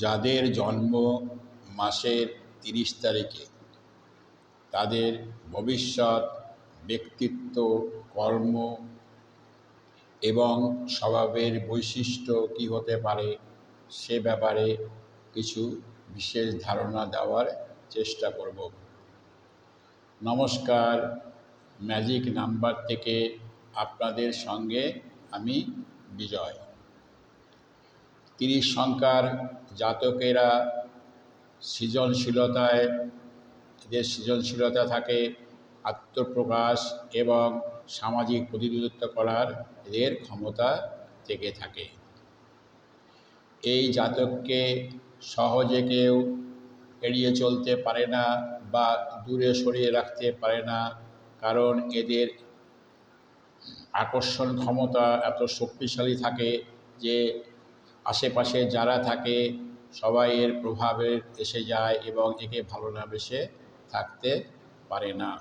যাদের জন্ম মাসের 30 তারিখে তাদের ভবিষ্যৎ ব্যক্তিত্ব, কর্ম এবং স্বভাবের বৈশিষ্ট্য কী হতে পারে সে ব্যাপারে কিছু বিশেষ ধারণা দেওয়ার চেষ্টা করব। নমস্কার, ম্যাজিক নাম্বার থেকে আপনাদের সঙ্গে আমি বিজয়। 30 সংখ্যার জাতকেরা এদের সৃজনশীলতা থাকে, আত্মপ্রকাশ এবং সামাজিক প্রতিনিধিত্ব করার এদের ক্ষমতা থেকে থাকে। এই জাতককে সহজে কেউ এড়িয়ে চলতে পারে না বা দূরে সরিয়ে রাখতে পারে না, কারণ এদের আকর্ষণ ক্ষমতা এত শক্তিশালী থাকে যে আশেপাশে যারা থাকে সবাই এর প্রভাবে এসে যায় এবং একে ভালো না বেসে থাকতে পারে না।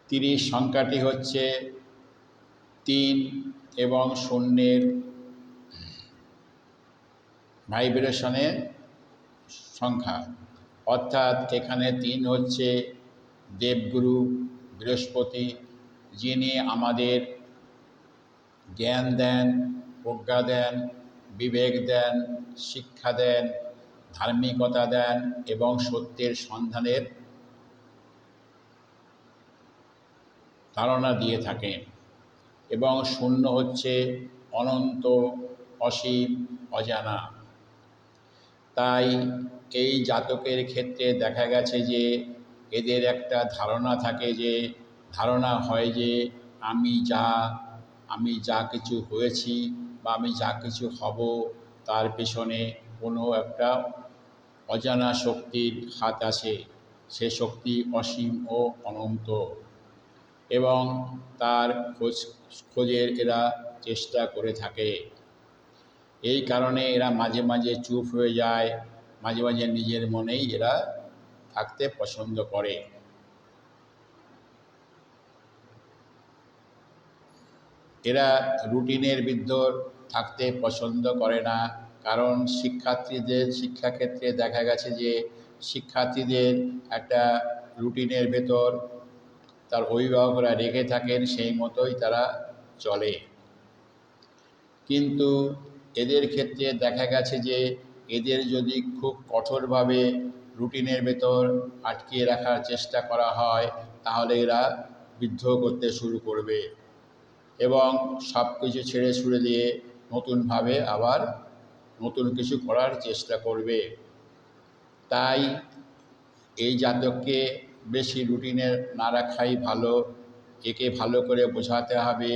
30 সংখ্যাটি হচ্ছে 3 এবং 0-এর ভাইব্রেশনের সংখ্যা, অর্থাৎ এখানে 3 হচ্ছে দেবগুরু বৃহস্পতি, যিনি আমাদের জ্ঞান দেন, প্রজ্ঞা দেন, বিবেক দেন, শিক্ষা দেন, ধার্মিকতা দেন এবং সত্যের সন্ধানের ধারণা দিয়ে থাকেন। এবং 0 হচ্ছে অনন্ত, অসীম, অজানা। তাই এই জাতকের ক্ষেত্রে দেখা গেছে যে এদের একটা ধারণা হয় যে আমি যা কিছু হয়েছি বা আমি যা কিছু হব তার পেছনে কোনো একটা অজানা শক্তির হাত আছে। সে শক্তি অসীম ও অনন্ত এবং তার খোঁজের এরা চেষ্টা করে থাকে। এই কারণে এরা মাঝে মাঝে চুপ হয়ে যায়, মাঝে মাঝে নিজের মনেই এরা থাকতে পছন্দ করে। এরা রুটিনের ভিতর থাকতে পছন্দ করে না, কারণ শিক্ষাক্ষেত্রে দেখা গেছে যে শিক্ষার্থীদের একটা রুটিনের ভেতর তার অভিভাবকরা রেখে থাকেন, সেই মতোই তারা চলে। কিন্তু এদের ক্ষেত্রে দেখা গেছে যে এদের যদি খুব কঠোরভাবে রুটিনের ভেতর আটকিয়ে রাখার চেষ্টা করা হয় তাহলে এরা বিদ্রোহ করতে শুরু করবে এবং সব কিছু ছেড়ে ছুড়ে দিয়ে নতুনভাবে আবার নতুন কিছু করার চেষ্টা করবে। তাই এই জাতককে বেশি রুটিনে না রাখাই ভালো। একে ভালো করে বোঝাতে হবে,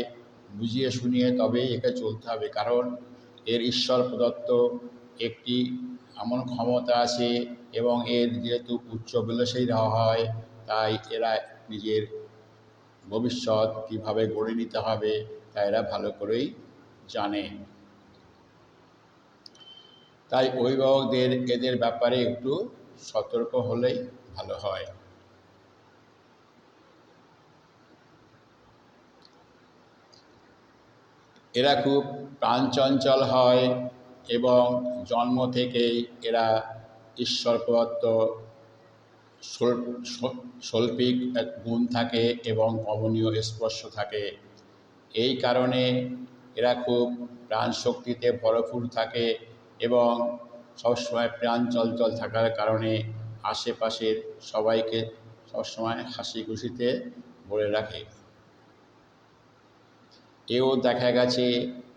বুঝিয়ে শুনিয়ে তবেই একে চলতে হবে, কারণ এর ঈশ্বর প্রদত্ত একটি এমন ক্ষমতা আছে এবং এর যেহেতু উচ্চ বিলাসী হয়, তাই এরা নিজের ভবিষ্যৎ কীভাবে গড়ে নিতে হবে তা এরা ভালো করেই জানে। তাই অভিভাবকদের এদের ব্যাপারে একটু সতর্ক হলেই ভালো হয়। এরা খুব প্রাণচঞ্চল হয় এবং জন্ম থেকেই এরা ঈশ্বর প্রদত্ত শৈল্পিক এক গুণ থাকে এবং কমনীয় স্পর্শ থাকে। এই কারণে এরা খুব প্রাণশক্তিতে ভরপুর থাকে এবং সবসময় প্রাণ চঞ্চল থাকার কারণে আশেপাশের সবাইকে সবসময় হাসি খুশিতে ভরে রাখে। এও দেখা গেছে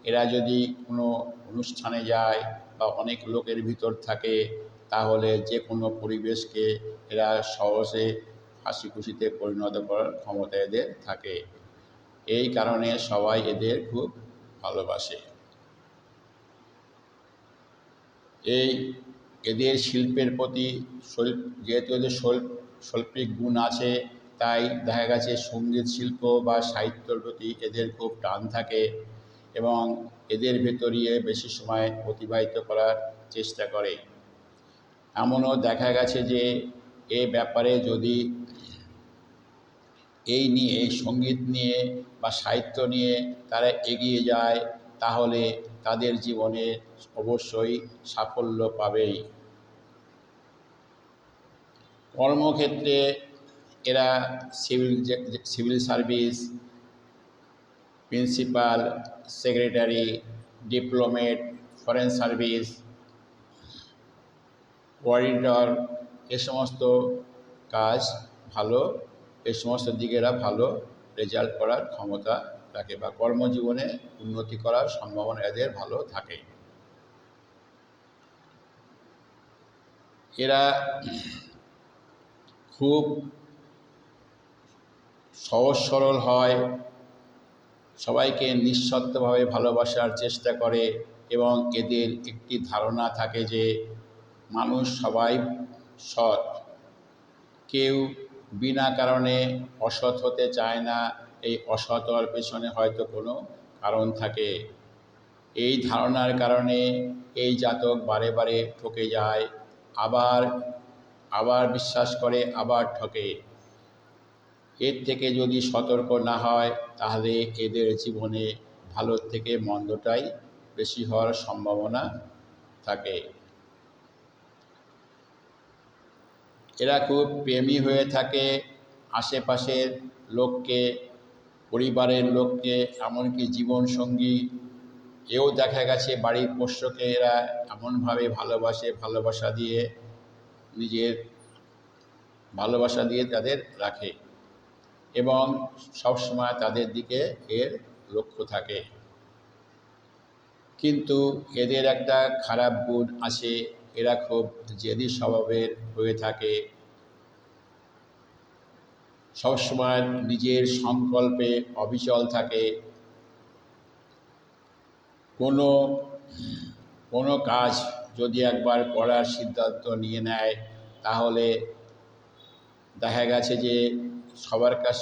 এরা যদি কোনো অনুষ্ঠানে যায় বা অনেক লোকের ভিতর থাকে তাহলে যে কোনো পরিবেশকে এরা সহজে হাসি খুশিতে পরিণত করার ক্ষমতা এদের থাকে। এই কারণে সবাই এদের খুব ভালোবাসে। এদের শিল্পের প্রতি যেহেতু এদের শৈল্পিক গুণ আছে, তাই দেখা গেছে সঙ্গীত শিল্প বা সাহিত্যর প্রতি এদের খুব টান থাকে এবং এদের ভেতরিয়ে বেশি সময় অতিবাহিত করার চেষ্টা করে। এমনও দেখা গেছে যে এ ব্যাপারে যদি এই সঙ্গীত নিয়ে বা সাহিত্য নিয়ে তারা এগিয়ে যায় তাহলে তাদের জীবনে অবশ্যই সাফল্য পাবেই। কর্মক্ষেত্রে এরা civil service, principal, secretary, diplomat, foreign service, auditor, এ সমস্ত কাজ ভালো, এ সমস্ত দিকে এরা ভালো রেজাল্ট করার ক্ষমতা রাখে বা কর্মজীবনে উন্নতি করার সম্ভাবনা এদের ভালো থাকে। এরা খুব সহজ সরল হয়, সবাইকে নিঃস্বার্থভাবে ভালোবাসার চেষ্টা করে এবং এদের একটি ধারণা থাকে যে মানুষ সবাই সৎ, কেউ বিনা কারণে অসৎ হতে চায় না। এই অসৎ হওয়ার পেছনে হয়তো কোনো কারণ থাকে। এই ধারণার কারণে এই জাতক বারে বারে ঠকে যায়, আবার আবার বিশ্বাস করে, আবার ঠকে। এর থেকে যদি সতর্ক না হয় তাহলে এদের জীবনে ভালোর থেকে মন্দটাই বেশি হওয়ার সম্ভাবনা থাকে। এরা খুব প্রেমী হয়ে থাকে, আশেপাশের লোককে, পরিবারের লোককে, এমনকি জীবনসঙ্গী এও দেখা গেছে বাড়ির পোষ্যকে এরা এমনভাবে ভালোবাসে, ভালোবাসা দিয়ে তাদের রাখে এবং সবসময় তাদের দিকে এর লক্ষ্য থাকে। কিন্তু এদের একটা খারাপ গুণ আছে, এরা খুব জেদি স্বভাবের হয়ে থাকে, সবসময় নিজের সংকল্পে অবিচল থাকে। কোনো কাজ যদি একবার করার সিদ্ধান্ত নিয়ে নেয় তাহলে দেখা গেছে যে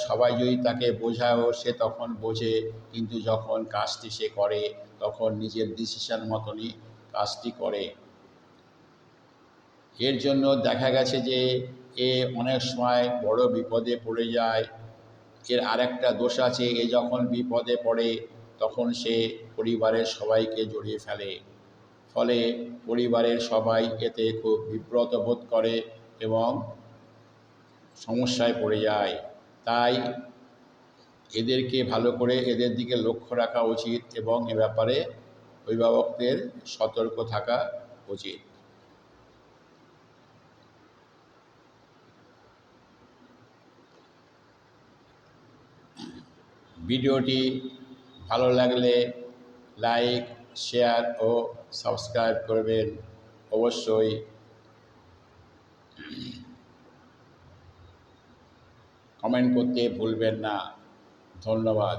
সবাই যদি তাকে বোঝায়ও সে তখন বোঝে, কিন্তু যখন কাজটি সে করে তখন নিজের ডিসিশন মতনই কাজটি করে। এর জন্য দেখা গেছে যে এ অনেক সময় বড় বিপদে পড়ে যায়। এর আরেকটা দোষ আছে, এ যখন বিপদে পড়ে তখন সে পরিবারের সবাইকে জড়িয়ে ফেলে, ফলে পরিবারের সবাই এতে খুব বিব্রত বোধ করে এবং সমস্যায় পড়ে যায়। তাই এদেরকে ভালো করে এদের দিকে লক্ষ্য রাখা উচিত এবং এ ব্যাপারে অভিভাবকদের সতর্ক থাকা উচিত। ভিডিওটি ভালো লাগলে লাইক, শেয়ার ও সাবস্ক্রাইব করবেন। অবশ্যই কমেন্ট করতে ভুলবেন না। ধন্যবাদ।